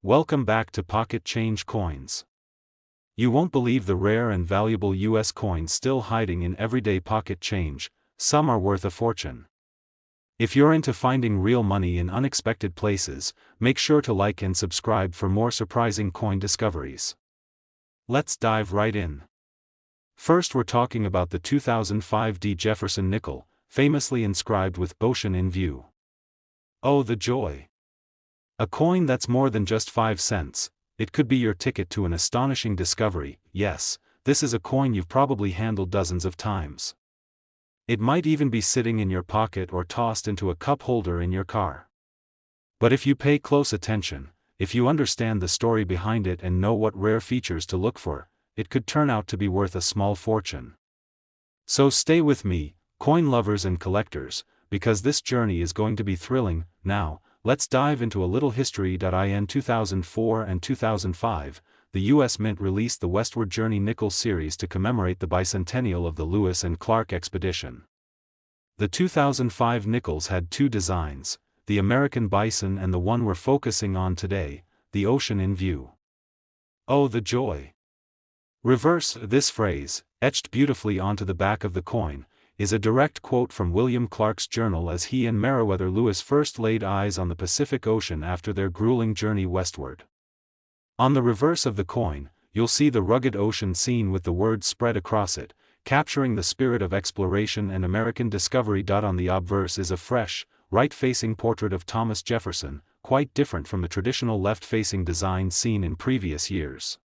Welcome back to Pocket Change Coins. You won't believe the rare and valuable US coins still hiding in everyday pocket change. Some are worth a fortune. If you're into finding real money in unexpected places, make sure to like and subscribe for more surprising coin discoveries. Let's dive right in. First, we're talking about the 2005 Jefferson nickel, famously inscribed with "Ocean in view." Oh, the joy! A coin that's more than just 5 cents. It could be your ticket to an astonishing discovery. Yes, this is a coin you've probably handled dozens of times. It might even be sitting in your pocket or tossed into a cup holder in your car. But if you pay close attention, if you understand the story behind it and know what rare features to look for, it could turn out to be worth a small fortune. So stay with me, coin lovers and collectors, because this journey is going to be thrilling. Now, let's dive into a little history. In 2004 and 2005, the U.S. Mint released the Westward Journey Nickel series to commemorate the bicentennial of the Lewis and Clark expedition. The 2005 nickels had two designs, the American Bison and the one we're focusing on today, the Ocean in View. Oh, the joy! Reverse, this phrase, etched beautifully onto the back of the coin, is a direct quote from William Clark's journal as he and Meriwether Lewis first laid eyes on the Pacific Ocean after their grueling journey westward. On the reverse of the coin, you'll see the rugged ocean scene with the words spread across it, capturing the spirit of exploration and American discovery. On the obverse is a fresh, right-facing portrait of Thomas Jefferson, quite different from the traditional left-facing design seen in previous years.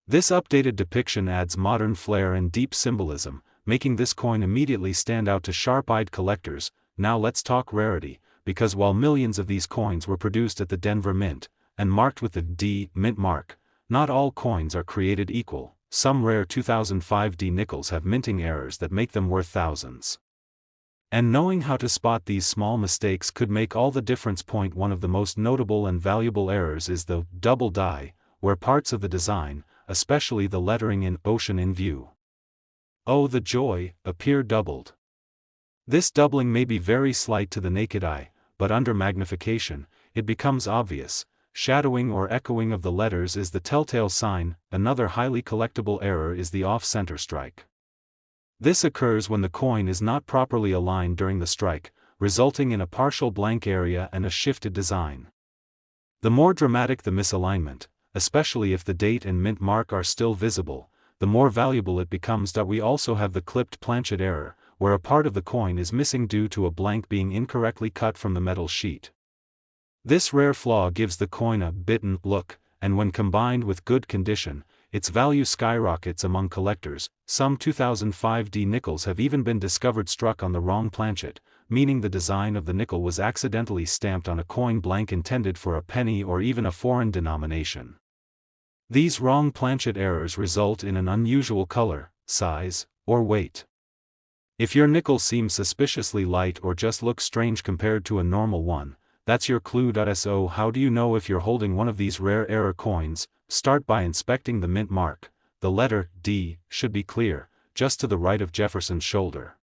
This updated depiction adds modern flair and deep symbolism, making this coin immediately stand out to sharp-eyed collectors. Now let's talk rarity, because while millions of these coins were produced at the Denver Mint, and marked with the D Mint mark, not all coins are created equal. Some rare 2005 nickels have minting errors that make them worth thousands. And knowing how to spot these small mistakes could make all the difference. One of the most notable and valuable errors is the double die, where parts of the design, especially the lettering in "Ocean in View," oh the joy, appear doubled. This doubling may be very slight to the naked eye, but under magnification, it becomes obvious. Shadowing or echoing of the letters is the telltale sign. Another highly collectible error is the off-center strike. This occurs when the coin is not properly aligned during the strike, resulting in a partial blank area and a shifted design. The more dramatic the misalignment, especially if the date and mint mark are still visible, the more valuable it becomes. We also have the clipped planchet error, where a part of the coin is missing due to a blank being incorrectly cut from the metal sheet. This rare flaw gives the coin a bitten look, and when combined with good condition, its value skyrockets among collectors. Some 2005 nickels have even been discovered struck on the wrong planchet, meaning the design of the nickel was accidentally stamped on a coin blank intended for a penny or even a foreign denomination. These wrong planchet errors result in an unusual color, size, or weight. If your nickel seems suspiciously light or just looks strange compared to a normal one, that's your clue. So how do you know if you're holding one of these rare error coins? Start by inspecting the mint mark. The letter D should be clear, just to the right of Jefferson's shoulder.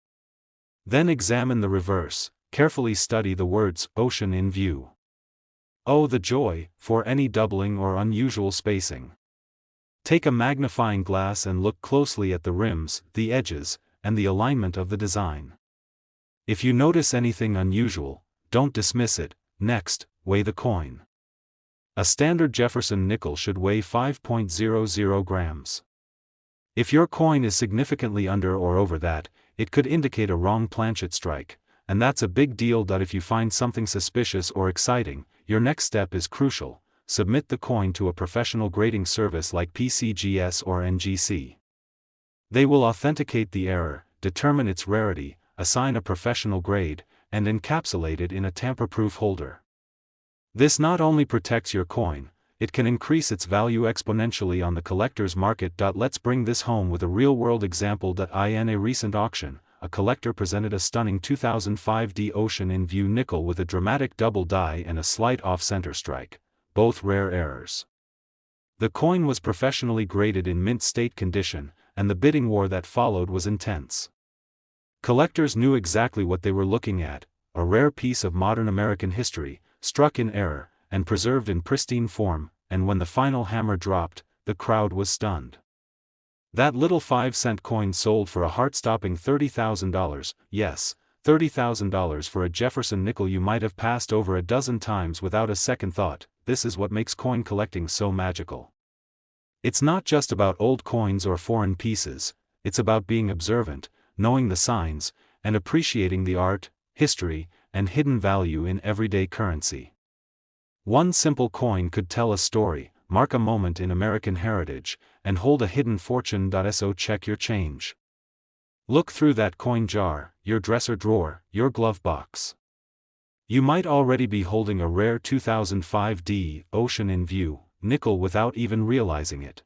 Then examine the reverse, carefully study the words "Ocean in View." Oh the joy, for any doubling or unusual spacing. Take a magnifying glass and look closely at the rims, the edges, and the alignment of the design. If you notice anything unusual, don't dismiss it. Next, weigh the coin. A standard Jefferson nickel should weigh 5.00 grams. If your coin is significantly under or over that, it could indicate a wrong planchet strike, and that's a big deal. If you find something suspicious or exciting, your next step is crucial. Submit the coin to a professional grading service like PCGS or NGC. They will authenticate the error, determine its rarity, assign a professional grade, and encapsulate it in a tamper-proof holder. This not only protects your coin, it can increase its value exponentially on the collector's market. Let's bring this home with a real-world example. In a recent auction, a collector presented a stunning 2005 Ocean in View nickel with a dramatic double die and a slight off-center strike, both rare errors. The coin was professionally graded in mint state condition, and the bidding war that followed was intense. Collectors knew exactly what they were looking at, a rare piece of modern American history, struck in error, and preserved in pristine form, and when the final hammer dropped, the crowd was stunned. That little 5-cent coin sold for a heart-stopping $30,000, yes, $30,000 for a Jefferson nickel you might have passed over a dozen times without a second thought. This is what makes coin collecting so magical. It's not just about old coins or foreign pieces, it's about being observant, knowing the signs, and appreciating the art, history, and hidden value in everyday currency. One simple coin could tell a story, mark a moment in American heritage, and hold a hidden fortune. So check your change. Look through that coin jar, your dresser drawer, your glove box. You might already be holding a rare 2005D Ocean in View nickel without even realizing it.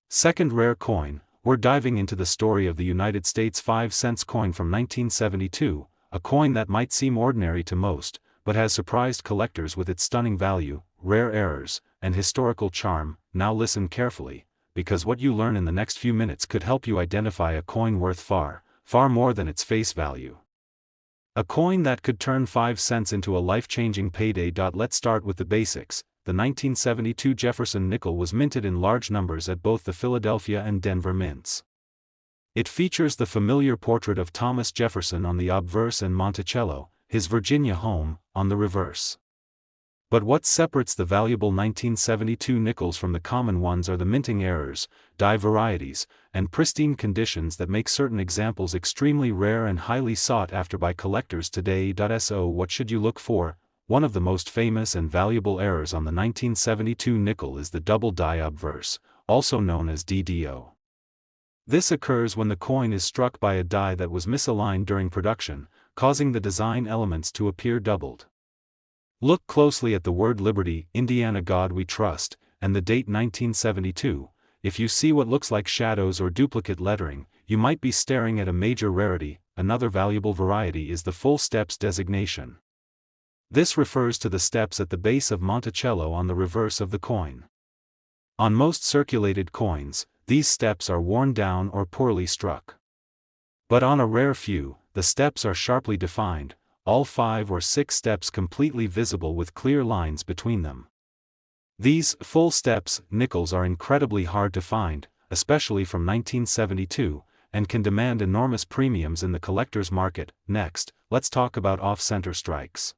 Second rare coin, we're diving into the story of the United States 5-cent coin from 1972, a coin that might seem ordinary to most, but has surprised collectors with its stunning value, rare errors, and historical charm. Now listen carefully, because what you learn in the next few minutes could help you identify a coin worth far, far more than its face value. A coin that could turn 5 cents into a life-changing payday. Let's start with the basics. The 1972 Jefferson nickel was minted in large numbers at both the Philadelphia and Denver mints. It features the familiar portrait of Thomas Jefferson on the obverse and Monticello, his Virginia home, on the reverse. But what separates the valuable 1972 nickels from the common ones are the minting errors, die varieties, and pristine conditions that make certain examples extremely rare and highly sought after by collectors today. So what should you look for? One of the most famous and valuable errors on the 1972 nickel is the double die obverse, also known as DDO. This occurs when the coin is struck by a die that was misaligned during production, causing the design elements to appear doubled. Look closely at the word Liberty, Indiana God We Trust, and the date 1972. If you see what looks like shadows or duplicate lettering, you might be staring at a major rarity. Another valuable variety is the full steps designation. This refers to the steps at the base of Monticello on the reverse of the coin. On most circulated coins, these steps are worn down or poorly struck. But on a rare few, the steps are sharply defined, all 5 or 6 steps completely visible with clear lines between them. These full steps nickels are incredibly hard to find, especially from 1972, and can demand enormous premiums in the collector's market. Next, let's talk about off-center strikes.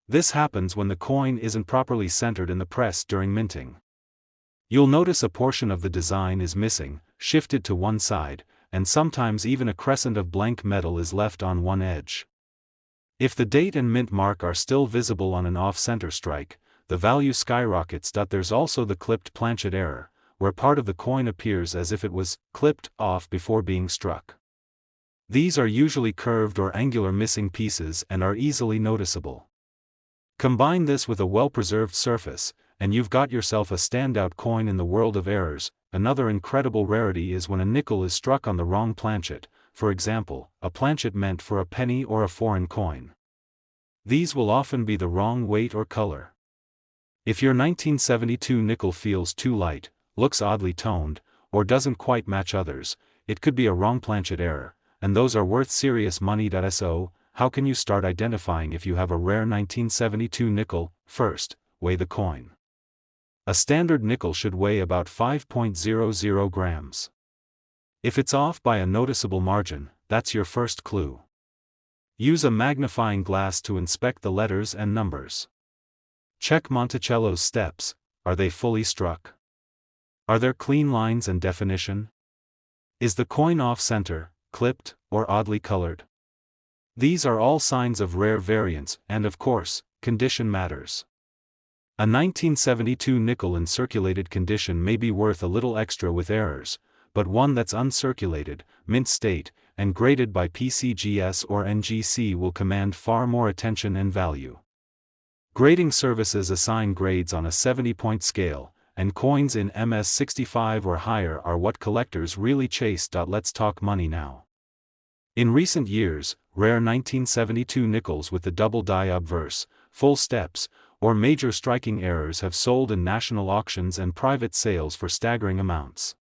This happens when the coin isn't properly centered in the press during minting. You'll notice a portion of the design is missing, shifted to one side, and sometimes even a crescent of blank metal is left on one edge. If the date and mint mark are still visible on an off-center strike, the value skyrockets. There's also the clipped planchet error, where part of the coin appears as if it was clipped off before being struck. These are usually curved or angular missing pieces and are easily noticeable. Combine this with a well-preserved surface, and you've got yourself a standout coin in the world of errors. Another incredible rarity is when a nickel is struck on the wrong planchet, for example, a planchet meant for a penny or a foreign coin. These will often be the wrong weight or color. If your 1972 nickel feels too light, looks oddly toned, or doesn't quite match others, it could be a wrong planchet error, and those are worth serious money. So, how can you start identifying if you have a rare 1972 nickel? First, weigh the coin. A standard nickel should weigh about 5.00 grams. If it's off by a noticeable margin, that's your first clue. Use a magnifying glass to inspect the letters and numbers. Check Monticello's steps. Are they fully struck? Are there clean lines and definition? Is the coin off-center, clipped, or oddly colored? These are all signs of rare variants, and of course, condition matters. A 1972 nickel in circulated condition may be worth a little extra with errors, but one that's uncirculated, mint state, and graded by PCGS or NGC will command far more attention and value. Grading services assign grades on a 70-point scale, and coins in MS65 or higher are what collectors really chase. Let's talk money now. In recent years, rare 1972 nickels with the double die obverse, full steps, or major striking errors have sold in national auctions and private sales for staggering amounts.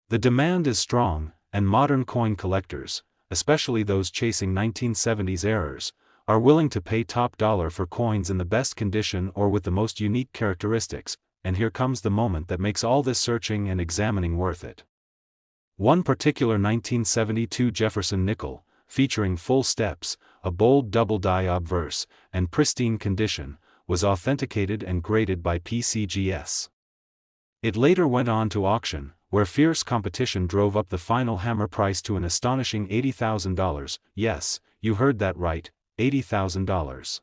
The demand is strong, and modern coin collectors, especially those chasing 1970s errors, are willing to pay top dollar for coins in the best condition or with the most unique characteristics, and here comes the moment that makes all this searching and examining worth it. One particular 1972 Jefferson nickel, featuring full steps, a bold double-die obverse, and pristine condition, was authenticated and graded by PCGS. It later went on to auction, where fierce competition drove up the final hammer price to an astonishing $80,000, yes, you heard that right, $80,000.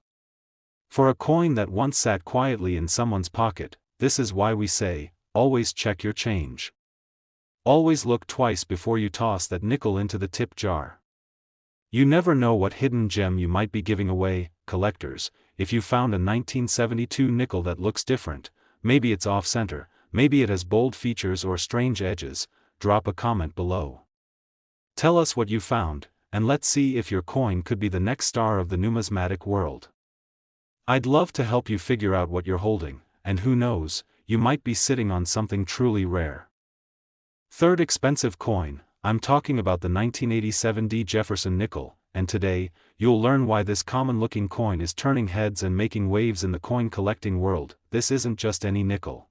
For a coin that once sat quietly in someone's pocket, this is why we say, always check your change. Always look twice before you toss that nickel into the tip jar. You never know what hidden gem you might be giving away, collectors. If you found a 1972 nickel that looks different, maybe it's off-center, maybe it has bold features or strange edges, drop a comment below. Tell us what you found, and let's see if your coin could be the next star of the numismatic world. I'd love to help you figure out what you're holding, and who knows, you might be sitting on something truly rare. Third expensive coin, I'm talking about the 1987 Jefferson nickel, and today, you'll learn why this common-looking coin is turning heads and making waves in the coin collecting world. This isn't just any nickel.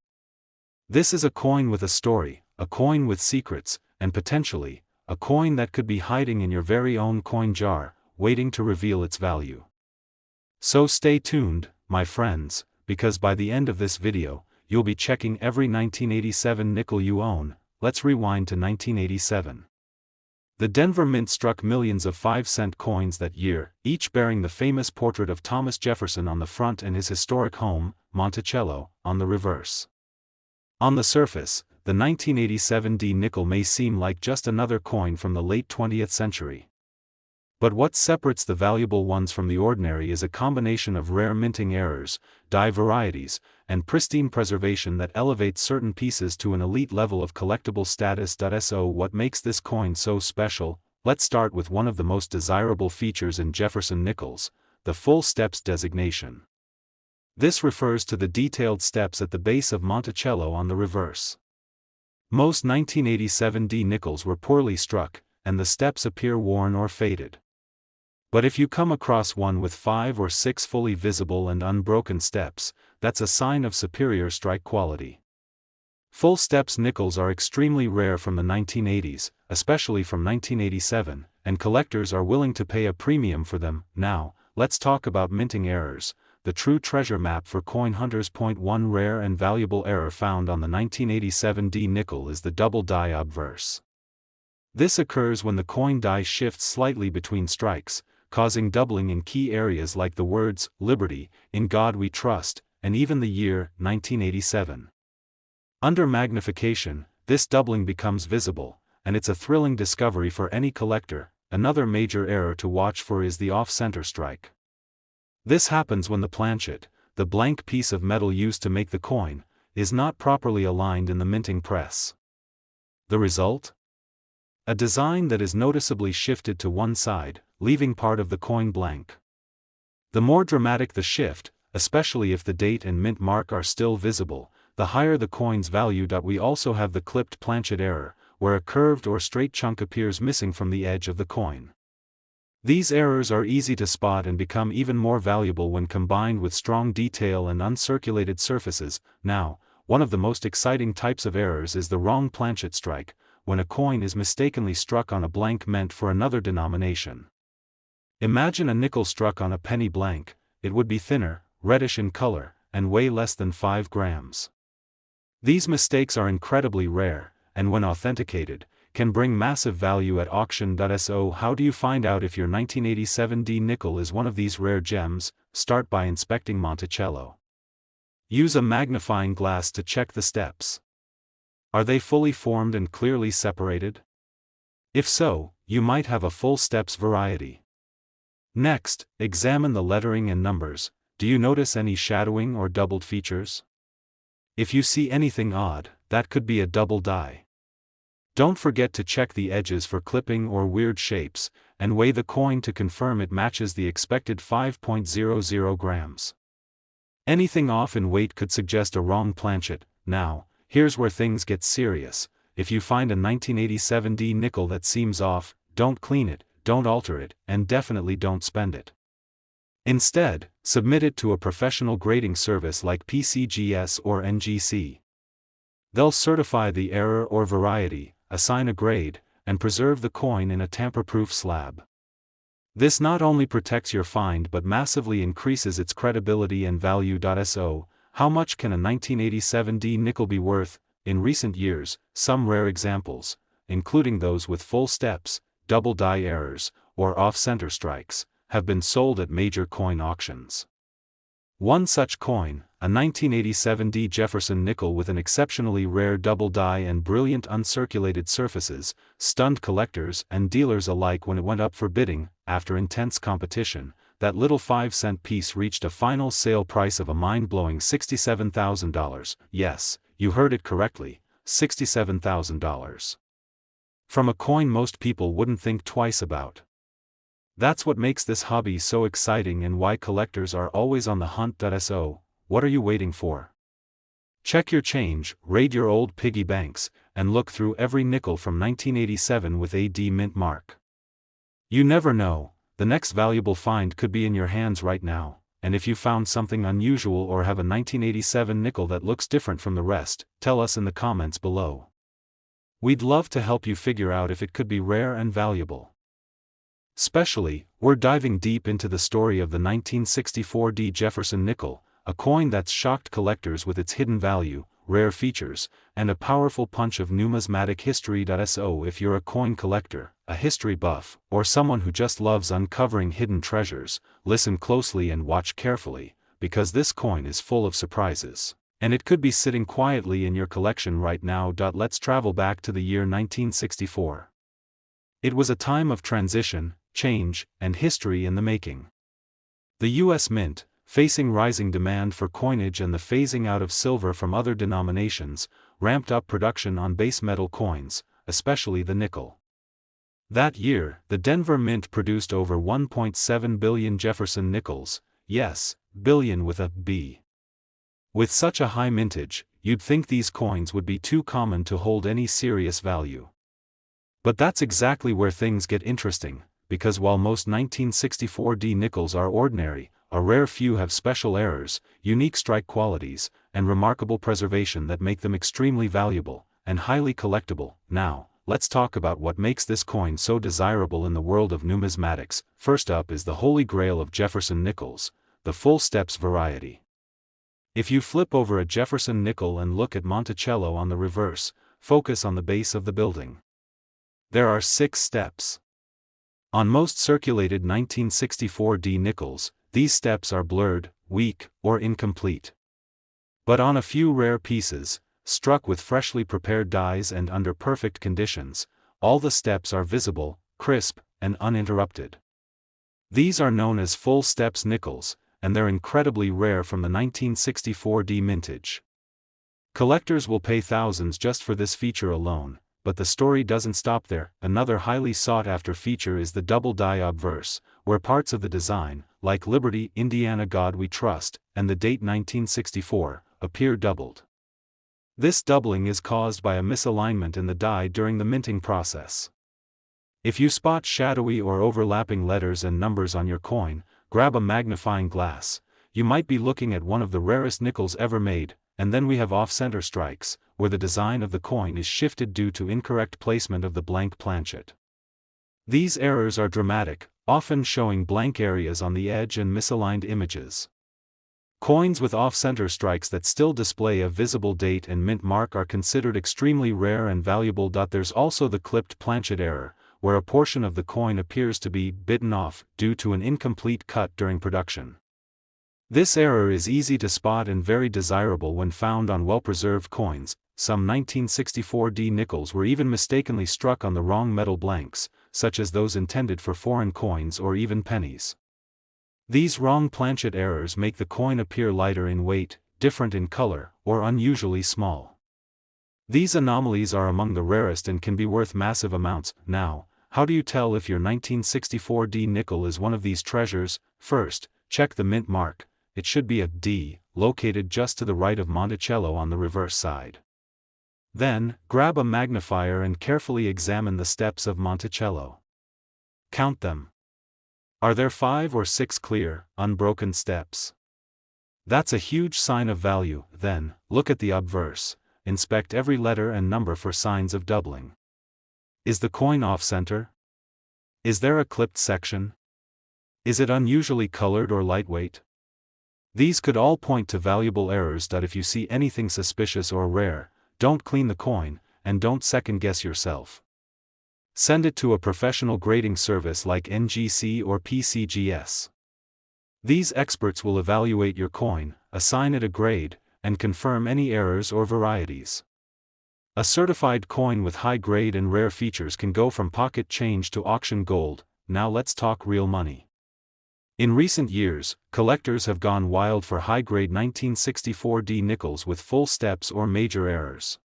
This is a coin with a story, a coin with secrets, and potentially, a coin that could be hiding in your very own coin jar, waiting to reveal its value. So stay tuned, my friends, because by the end of this video, you'll be checking every 1987 nickel you own. Let's rewind to 1987. The Denver Mint struck millions of 5-cent coins that year, each bearing the famous portrait of Thomas Jefferson on the front and his historic home, Monticello, on the reverse. On the surface, the 1987 nickel may seem like just another coin from the late 20th century. But what separates the valuable ones from the ordinary is a combination of rare minting errors, die varieties, and pristine preservation that elevates certain pieces to an elite level of collectible status. So what makes this coin so special? Let's start with one of the most desirable features in Jefferson nickels, the full steps designation. This refers to the detailed steps at the base of Monticello on the reverse. Most 1987 nickels were poorly struck, and the steps appear worn or faded. But if you come across one with 5 or 6 fully visible and unbroken steps, that's a sign of superior strike quality. Full steps nickels are extremely rare from the 1980s, especially from 1987, and collectors are willing to pay a premium for them. Now, let's talk about minting errors, the true treasure map for coin hunters. One rare and valuable error found on the 1987 nickel is the double die obverse. This occurs when the coin die shifts slightly between strikes, causing doubling in key areas like the words, Liberty, In God We Trust, and even the year, 1987. Under magnification, this doubling becomes visible, and it's a thrilling discovery for any collector. Another major error to watch for is the off-center strike. This happens when the planchet, the blank piece of metal used to make the coin, is not properly aligned in the minting press. The result? A design that is noticeably shifted to one side, leaving part of the coin blank. The more dramatic the shift, especially if the date and mint mark are still visible, the higher the coin's value. We also have the clipped planchet error, where a curved or straight chunk appears missing from the edge of the coin. These errors are easy to spot and become even more valuable when combined with strong detail and uncirculated surfaces. Now, one of the most exciting types of errors is the wrong planchet strike, when a coin is mistakenly struck on a blank meant for another denomination. Imagine a nickel struck on a penny blank. It would be thinner, reddish in color, and weigh less than 5 grams. These mistakes are incredibly rare, and when authenticated, can bring massive value at auction. So how do you find out if your 1987 nickel is one of these rare gems? Start by inspecting Monticello. Use a magnifying glass to check the steps. Are they fully formed and clearly separated? If so, you might have a full steps variety. Next, examine the lettering and numbers. Do you notice any shadowing or doubled features? If you see anything odd, that could be a double die. Don't forget to check the edges for clipping or weird shapes, and weigh the coin to confirm it matches the expected 5.00 grams. Anything off in weight could suggest a wrong planchet. Now, here's where things get serious. If you find a 1987 nickel that seems off, don't clean it, don't alter it, and definitely don't spend it. Instead, submit it to a professional grading service like PCGS or NGC. They'll certify the error or variety, assign a grade, and preserve the coin in a tamper-proof slab. This not only protects your find but massively increases its credibility and value. So, how much can a 1987D nickel be worth? In recent years, some rare examples, including those with full steps, double die errors, or off-center strikes, have been sold at major coin auctions. One such coin, a 1987D Jefferson nickel with an exceptionally rare double die and brilliant uncirculated surfaces, stunned collectors and dealers alike when it went up for bidding. After intense competition, that little 5-cent piece reached a final sale price of a mind-blowing $67,000. Yes, you heard it correctly, $67,000. From a coin most people wouldn't think twice about. That's what makes this hobby so exciting and why collectors are always on the hunt. So, what are you waiting for? Check your change, raid your old piggy banks, and look through every nickel from 1987 with AD mint mark. You never know, the next valuable find could be in your hands right now, and if you found something unusual or have a 1987 nickel that looks different from the rest, tell us in the comments below. We'd love to help you figure out if it could be rare and valuable. Especially, we're diving deep into the story of the 1964D Jefferson nickel, a coin that's shocked collectors with its hidden value, rare features, and a powerful punch of numismatic history. So if you're a coin collector, a history buff, or someone who just loves uncovering hidden treasures, listen closely and watch carefully, because this coin is full of surprises, and it could be sitting quietly in your collection right now. Let's travel back to the year 1964. It was a time of transition, change, and history in the making. The U.S. Mint, facing rising demand for coinage and the phasing out of silver from other denominations, ramped up production on base metal coins, especially the nickel. That year, the Denver Mint produced over 1.7 billion Jefferson nickels, yes, billion with a B. With such a high mintage, you'd think these coins would be too common to hold any serious value. But that's exactly where things get interesting, because while most 1964D nickels are ordinary, a rare few have special errors, unique strike qualities, and remarkable preservation that make them extremely valuable and highly collectible. Now, let's talk about what makes this coin so desirable in the world of numismatics. First up is the holy grail of Jefferson nickels, the full steps variety. If you flip over a Jefferson nickel and look at Monticello on the reverse, focus on the base of the building. There are 6 steps. On most circulated 1964D nickels, these steps are blurred, weak, or incomplete. But on a few rare pieces, struck with freshly prepared dies and under perfect conditions, all the steps are visible, crisp, and uninterrupted. These are known as full steps nickels, and they're incredibly rare from the 1964D mintage. Collectors will pay thousands just for this feature alone. But the story doesn't stop there. Another highly sought-after feature is the double die obverse, where parts of the design, like Liberty, Indiana God We Trust, and the date 1964, appear doubled. This doubling is caused by a misalignment in the die during the minting process. If you spot shadowy or overlapping letters and numbers on your coin, grab a magnifying glass. You might be looking at one of the rarest nickels ever made. And then we have off-center strikes, where the design of the coin is shifted due to incorrect placement of the blank planchet. These errors are dramatic, often showing blank areas on the edge and misaligned images. Coins with off-center strikes that still display a visible date and mint mark are considered extremely rare and valuable. There's also the clipped planchet error, where a portion of the coin appears to be bitten off due to an incomplete cut during production. This error is easy to spot and very desirable when found on well-preserved coins. Some 1964D nickels were even mistakenly struck on the wrong metal blanks, such as those intended for foreign coins or even pennies. These wrong planchet errors make the coin appear lighter in weight, different in color, or unusually small. These anomalies are among the rarest and can be worth massive amounts. Now, how do you tell if your 1964D nickel is one of these treasures? First, check the mint mark. It should be a D, located just to the right of Monticello on the reverse side. Then, grab a magnifier and carefully examine the steps of Monticello. Count them. Are there 5 or 6 clear, unbroken steps? That's a huge sign of value. Then, look at the obverse. Inspect every letter and number for signs of doubling. Is the coin off-center? Is there a clipped section? Is it unusually colored or lightweight? These could all point to valuable errors. If you see anything suspicious or rare, don't clean the coin, and don't second-guess yourself. Send it to a professional grading service like NGC or PCGS. These experts will evaluate your coin, assign it a grade, and confirm any errors or varieties. A certified coin with high grade and rare features can go from pocket change to auction gold. Now let's talk real money. In recent years, collectors have gone wild for high-grade 1964D nickels with full steps or major errors.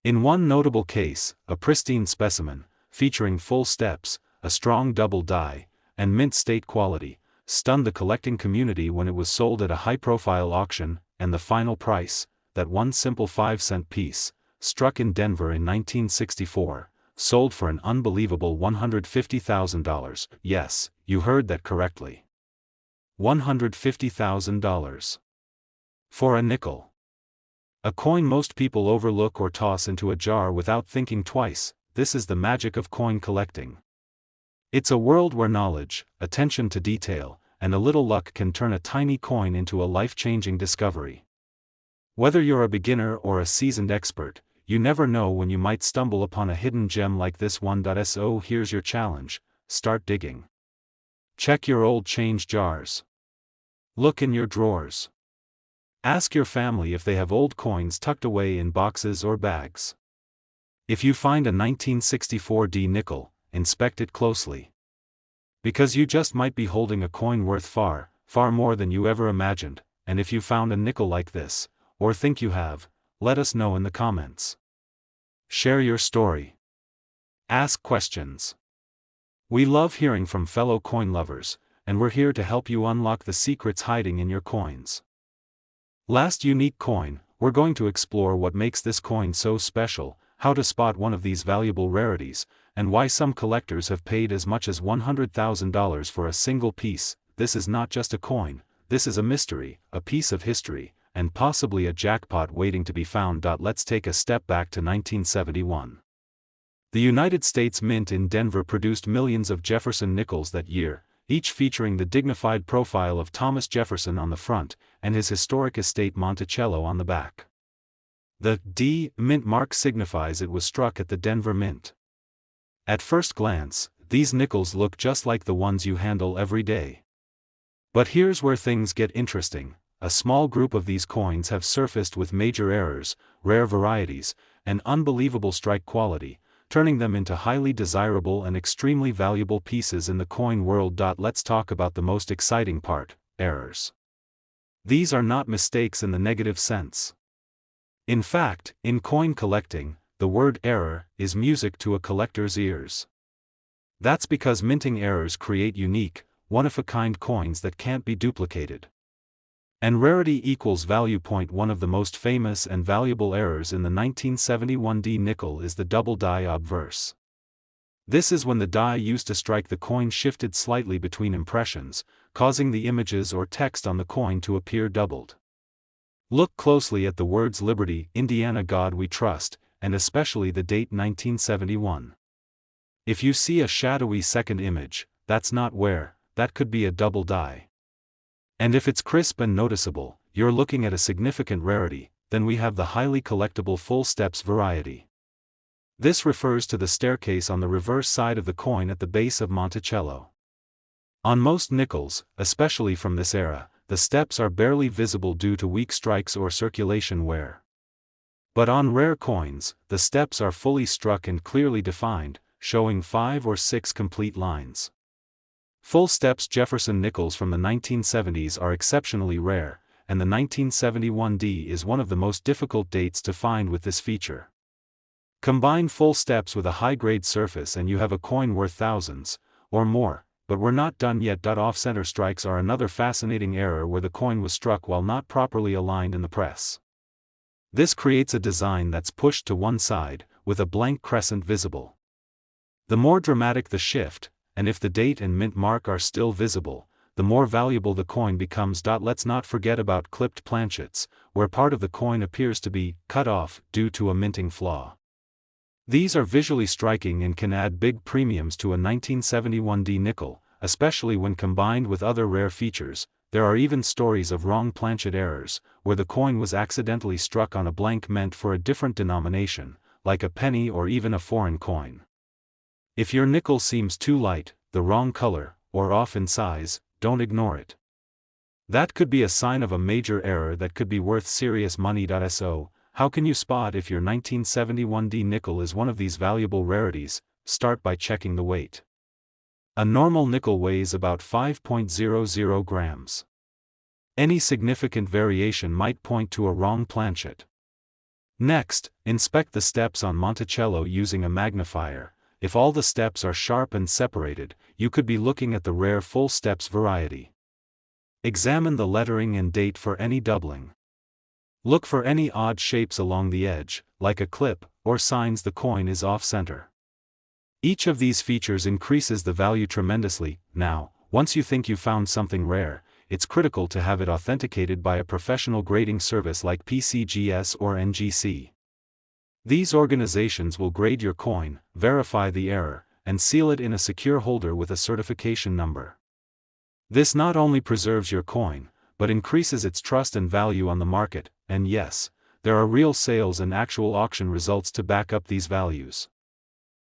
In one notable case, a pristine specimen, featuring full steps, a strong double die, and mint state quality, stunned the collecting community when it was sold at a high-profile auction, and the final price, that one simple 5-cent piece, struck in Denver in 1964, sold for an unbelievable $150,000. Yes, you heard that correctly. $150,000. For a nickel. A coin most people overlook or toss into a jar without thinking twice. This is the magic of coin collecting. It's a world where knowledge, attention to detail, and a little luck can turn a tiny coin into a life-changing discovery. Whether you're a beginner or a seasoned expert, you never know when you might stumble upon a hidden gem like this one. So here's your challenge: start digging. Check your old change jars. Look in your drawers. Ask your family if they have old coins tucked away in boxes or bags. If you find a 1964D nickel, inspect it closely. Because you just might be holding a coin worth far, far more than you ever imagined. And if you found a nickel like this, or think you have, let us know in the comments. Share your story. Ask questions. We love hearing from fellow coin lovers, and we're here to help you unlock the secrets hiding in your coins. Last unique coin, we're going to explore what makes this coin so special, how to spot one of these valuable rarities, and why some collectors have paid as much as $100,000 for a single piece. This is not just a coin, this is a mystery, a piece of history, and possibly a jackpot waiting to be found. Let's take a step back to 1971. The United States Mint in Denver produced millions of Jefferson nickels that year, each featuring the dignified profile of Thomas Jefferson on the front, and his historic estate Monticello on the back. The D Mint mark signifies it was struck at the Denver Mint. At first glance, these nickels look just like the ones you handle every day. But here's where things get interesting: a small group of these coins have surfaced with major errors, rare varieties, and unbelievable strike quality, turning them into highly desirable and extremely valuable pieces in the coin world. Let's talk about the most exciting part: errors. These are not mistakes in the negative sense. In fact, in coin collecting, the word error is music to a collector's ears. That's because minting errors create unique, one-of-a-kind coins that can't be duplicated. And rarity equals value. One of the most famous and valuable errors in the 1971D nickel is the double die obverse. This is when the die used to strike the coin shifted slightly between impressions, causing the images or text on the coin to appear doubled. Look closely at the words Liberty, Indiana, God We Trust, and especially the date 1971. If you see a shadowy second image, that's not where, that could be a double die. And if it's crisp and noticeable, you're looking at a significant rarity. Then we have the highly collectible full steps variety. This refers to the staircase on the reverse side of the coin at the base of Monticello. On most nickels, especially from this era, the steps are barely visible due to weak strikes or circulation wear. But on rare coins, the steps are fully struck and clearly defined, showing 5 or 6 complete lines. Full steps Jefferson nickels from the 1970s are exceptionally rare, and the 1971D is one of the most difficult dates to find with this feature. Combine full steps with a high-grade surface and you have a coin worth thousands, or more, but we're not done yet. Off-center strikes are another fascinating error where the coin was struck while not properly aligned in the press. This creates a design that's pushed to one side, with a blank crescent visible. The more dramatic the shift, and if the date and mint mark are still visible, the more valuable the coin becomes. Let's not forget about clipped planchets, where part of the coin appears to be cut off due to a minting flaw. These are visually striking and can add big premiums to a 1971D nickel, especially when combined with other rare features. There are even stories of wrong planchet errors, where the coin was accidentally struck on a blank meant for a different denomination, like a penny or even a foreign coin. If your nickel seems too light, the wrong color, or off in size, don't ignore it. That could be a sign of a major error that could be worth serious money. So, how can you spot if your 1971D nickel is one of these valuable rarities? Start by checking the weight. A normal nickel weighs about 5.00 grams. Any significant variation might point to a wrong planchet. Next, inspect the steps on Monticello using a magnifier. If all the steps are sharp and separated, you could be looking at the rare full steps variety. Examine the lettering and date for any doubling. Look for any odd shapes along the edge, like a clip, or signs the coin is off-center. Each of these features increases the value tremendously. Now, once you think you found something rare, it's critical to have it authenticated by a professional grading service like PCGS or NGC. These organizations will grade your coin, verify the error, and seal it in a secure holder with a certification number. This not only preserves your coin, but increases its trust and value on the market, and yes, there are real sales and actual auction results to back up these values.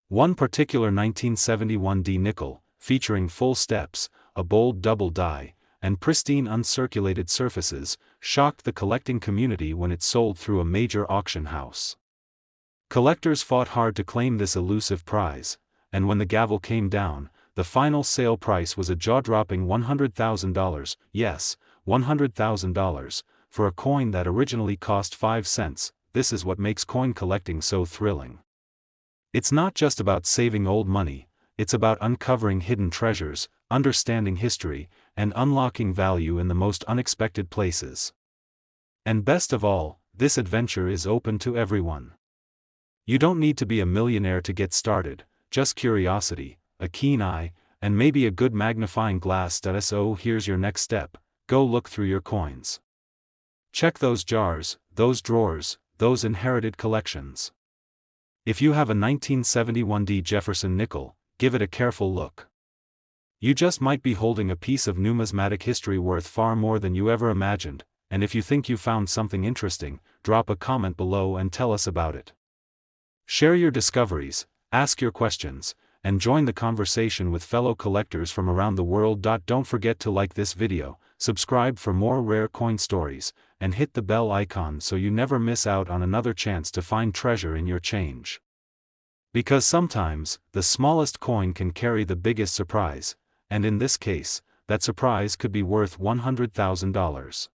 One particular 1971D nickel, featuring full steps, a bold double die, and pristine uncirculated surfaces, shocked the collecting community when it sold through a major auction house. Collectors fought hard to claim this elusive prize, and when the gavel came down, the final sale price was a jaw-dropping $100,000, yes, $100,000, for a coin that originally cost 5 cents. This is what makes coin collecting so thrilling. It's not just about saving old money, it's about uncovering hidden treasures, understanding history, and unlocking value in the most unexpected places. And best of all, this adventure is open to everyone. You don't need to be a millionaire to get started, just curiosity, a keen eye, and maybe a good magnifying glass. So here's your next step: go look through your coins. Check those jars, those drawers, those inherited collections. If you have a 1971D Jefferson nickel, give it a careful look. You just might be holding a piece of numismatic history worth far more than you ever imagined, and if you think you found something interesting, drop a comment below and tell us about it. Share your discoveries, ask your questions, and join the conversation with fellow collectors from around the world. Don't forget to like this video, subscribe for more rare coin stories, and hit the bell icon so you never miss out on another chance to find treasure in your change. Because sometimes, the smallest coin can carry the biggest surprise, and in this case, that surprise could be worth $100,000.